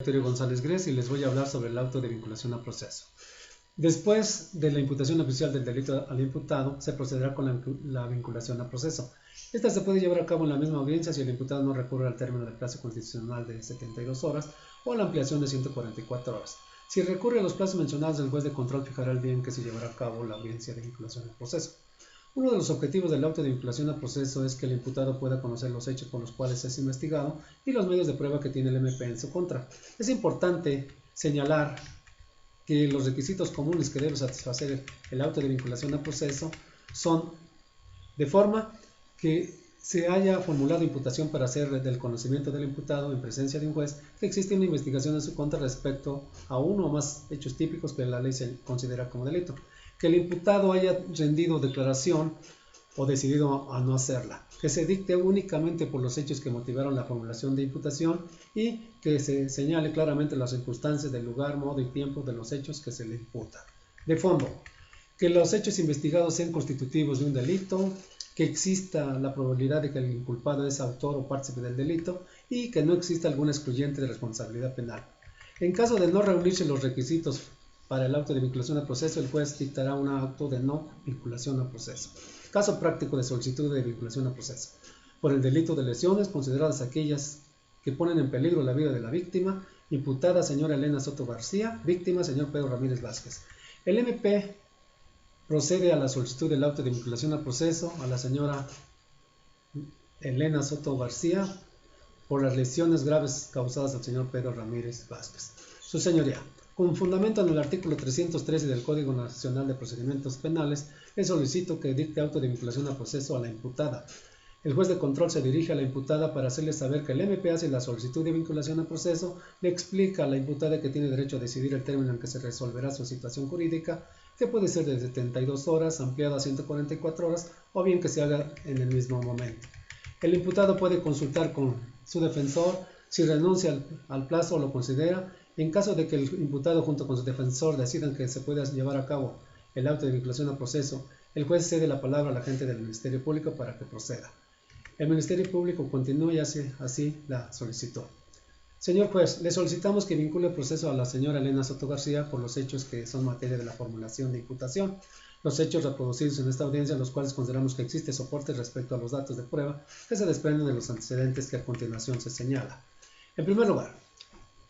Victorio González Gres y les voy a hablar sobre el auto de vinculación a proceso. Después de la imputación oficial del delito al imputado, se procederá con la vinculación a proceso. Esta se puede llevar a cabo en la misma audiencia si el imputado no recurre al término del plazo constitucional de 72 horas o a la ampliación de 144 horas. Si recurre a los plazos mencionados, el juez de control fijará el día en que se llevará a cabo la audiencia de vinculación a proceso. Uno de los objetivos del auto de vinculación a proceso es que el imputado pueda conocer los hechos por los cuales es investigado y los medios de prueba que tiene el MP en su contra. Es importante señalar que los requisitos comunes que debe satisfacer el auto de vinculación a proceso son de forma que se haya formulado imputación para hacer del conocimiento del imputado en presencia de un juez que existe una investigación en su contra respecto a uno o más hechos típicos que la ley se considera como delito, que el imputado haya rendido declaración o decidido a no hacerla, que se dicte únicamente por los hechos que motivaron la formulación de imputación y que se señale claramente las circunstancias del lugar, modo y tiempo de los hechos que se le imputa. De fondo, que los hechos investigados sean constitutivos de un delito, que exista la probabilidad de que el inculpado es autor o partícipe del delito y que no exista alguna excluyente de responsabilidad penal. En caso de no reunirse los requisitos para el auto de vinculación a proceso, el juez dictará un acto de no vinculación a proceso. Caso práctico de solicitud de vinculación a proceso. Por el delito de lesiones, consideradas aquellas que ponen en peligro la vida de la víctima, imputada señora Elena Soto García, víctima señor Pedro Ramírez Vázquez. El MP procede a la solicitud del auto de vinculación a proceso a la señora Elena Soto García por las lesiones graves causadas al señor Pedro Ramírez Vázquez. Su señoría, con fundamento en el artículo 313 del Código Nacional de Procedimientos Penales, le solicito que dicte auto de vinculación a proceso a la imputada. El juez de control se dirige a la imputada para hacerle saber que el MP hace la solicitud de vinculación a proceso, le explica a la imputada que tiene derecho a decidir el término en que se resolverá su situación jurídica, que puede ser de 72 horas, ampliado a 144 horas, o bien que se haga en el mismo momento. El imputado puede consultar con su defensor si renuncia al plazo o lo considera. En caso de que el imputado junto con su defensor decidan que se pueda llevar a cabo el auto de vinculación a proceso, el juez cede la palabra al agente del Ministerio Público para que proceda. El Ministerio Público continúa y hace así la solicitud. Señor juez, le solicitamos que vincule el proceso a la señora Elena Soto García por los hechos que son materia de la formulación de imputación. Los hechos reproducidos en esta audiencia, los cuales consideramos que existe soporte respecto a los datos de prueba que se desprenden de los antecedentes que a continuación se señala. En primer lugar,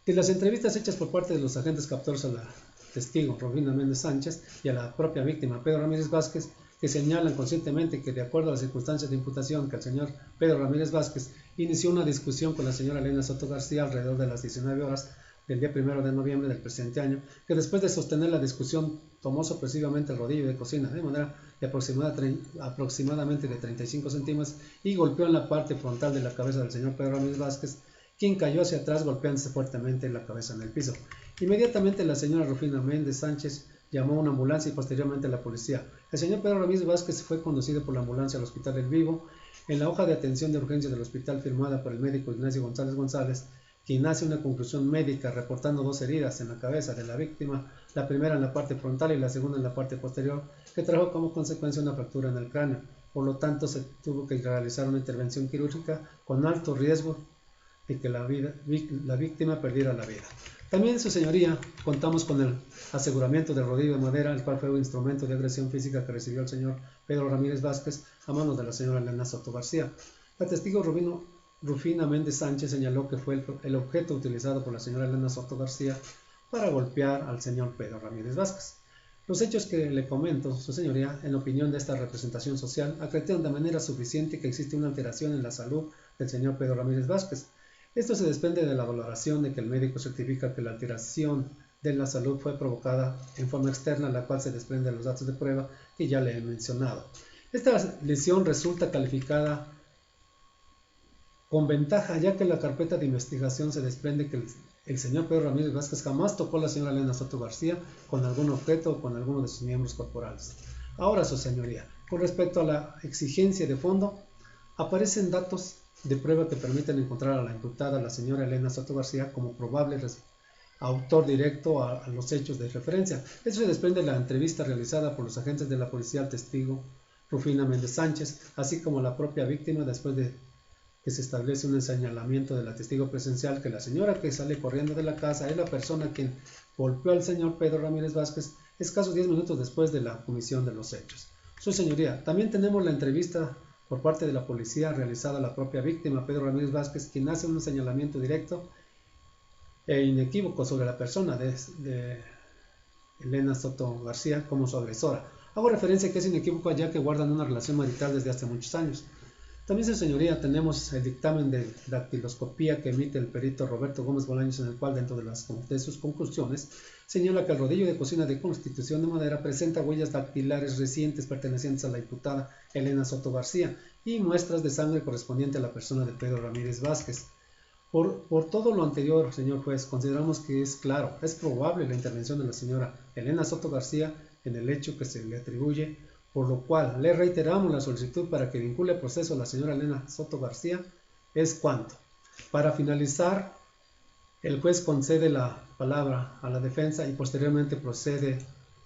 de las entrevistas hechas por parte de los agentes captores a la testigo Rufina Méndez Sánchez y a la propia víctima Pedro Ramírez Vázquez, que señalan conscientemente que de acuerdo a las circunstancias de imputación que el señor Pedro Ramírez Vázquez inició una discusión con la señora Elena Soto García alrededor de las 19 horas del día 1 de noviembre del presente año, que después de sostener la discusión tomó sorpresivamente el rodillo de cocina de manera de aproximadamente de 35 centímetros y golpeó en la parte frontal de la cabeza del señor Pedro Ramírez Vázquez, quien cayó hacia atrás golpeándose fuertemente la cabeza en el piso. Inmediatamente la señora Rufina Méndez Sánchez llamó a una ambulancia y posteriormente a la policía. El señor Pedro Ramírez Vázquez fue conducido por la ambulancia al Hospital El Vivo. En la hoja de atención de urgencia del hospital firmada por el médico Ignacio González González, quien hace una conclusión médica reportando dos heridas en la cabeza de la víctima, la primera en la parte frontal y la segunda en la parte posterior, que trajo como consecuencia una fractura en el cráneo. Por lo tanto, se tuvo que realizar una intervención quirúrgica con alto riesgo de que la víctima perdiera la vida. También, su señoría, contamos con el aseguramiento del rodillo de madera, el cual fue un instrumento de agresión física que recibió el señor Pedro Ramírez Vázquez a manos de la señora Elena Soto García. La testigo Rufina Méndez Sánchez señaló que fue el objeto utilizado por la señora Elena Soto García para golpear al señor Pedro Ramírez Vázquez. Los hechos que le comento, su señoría, en opinión de esta representación social, acreditan de manera suficiente que existe una alteración en la salud del señor Pedro Ramírez Vázquez. Esto se desprende de la valoración de que el médico certifica que la alteración de la salud fue provocada en forma externa, la cual se desprende de los datos de prueba que ya le he mencionado. Esta lesión resulta calificada con ventaja, ya que en la carpeta de investigación se desprende que el señor Pedro Ramírez Vázquez jamás tocó a la señora Elena Soto García con algún objeto o con alguno de sus miembros corporales. Ahora, su señoría, con respecto a la exigencia de fondo, aparecen datos de prueba que permiten encontrar a la imputada, la señora Elena Soto García, como probable autor directo a los hechos de referencia. Esto se desprende de la entrevista realizada por los agentes de la policía al testigo Rufina Méndez Sánchez, así como la propia víctima después de que se establece un señalamiento de la testigo presencial que la señora que sale corriendo de la casa es la persona quien golpeó al señor Pedro Ramírez Vázquez escasos 10 minutos después de la comisión de los hechos. Su señoría, también tenemos la entrevista por parte de la policía realizada a la propia víctima, Pedro Ramírez Vázquez, quien hace un señalamiento directo e inequívoco sobre la persona de Elena Soto García como su agresora. Hago referencia a que es inequívoco ya que guardan una relación marital desde hace muchos años. También, su señoría, tenemos el dictamen de dactiloscopía que emite el perito Roberto Gómez Bolaños, en el cual, dentro de sus conclusiones, señala que el rodillo de cocina de constitución de madera presenta huellas dactilares recientes pertenecientes a la imputada Elena Soto García y muestras de sangre correspondiente a la persona de Pedro Ramírez Vázquez. Por todo lo anterior, señor juez, consideramos que es claro, es probable la intervención de la señora Elena Soto García en el hecho que se le atribuye, por lo cual le reiteramos la solicitud para que vincule el proceso a la señora Elena Soto García. Es cuanto. Para finalizar, el juez concede la palabra a la defensa y posteriormente procede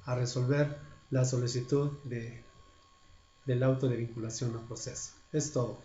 a resolver la solicitud del auto de vinculación al proceso. Es todo.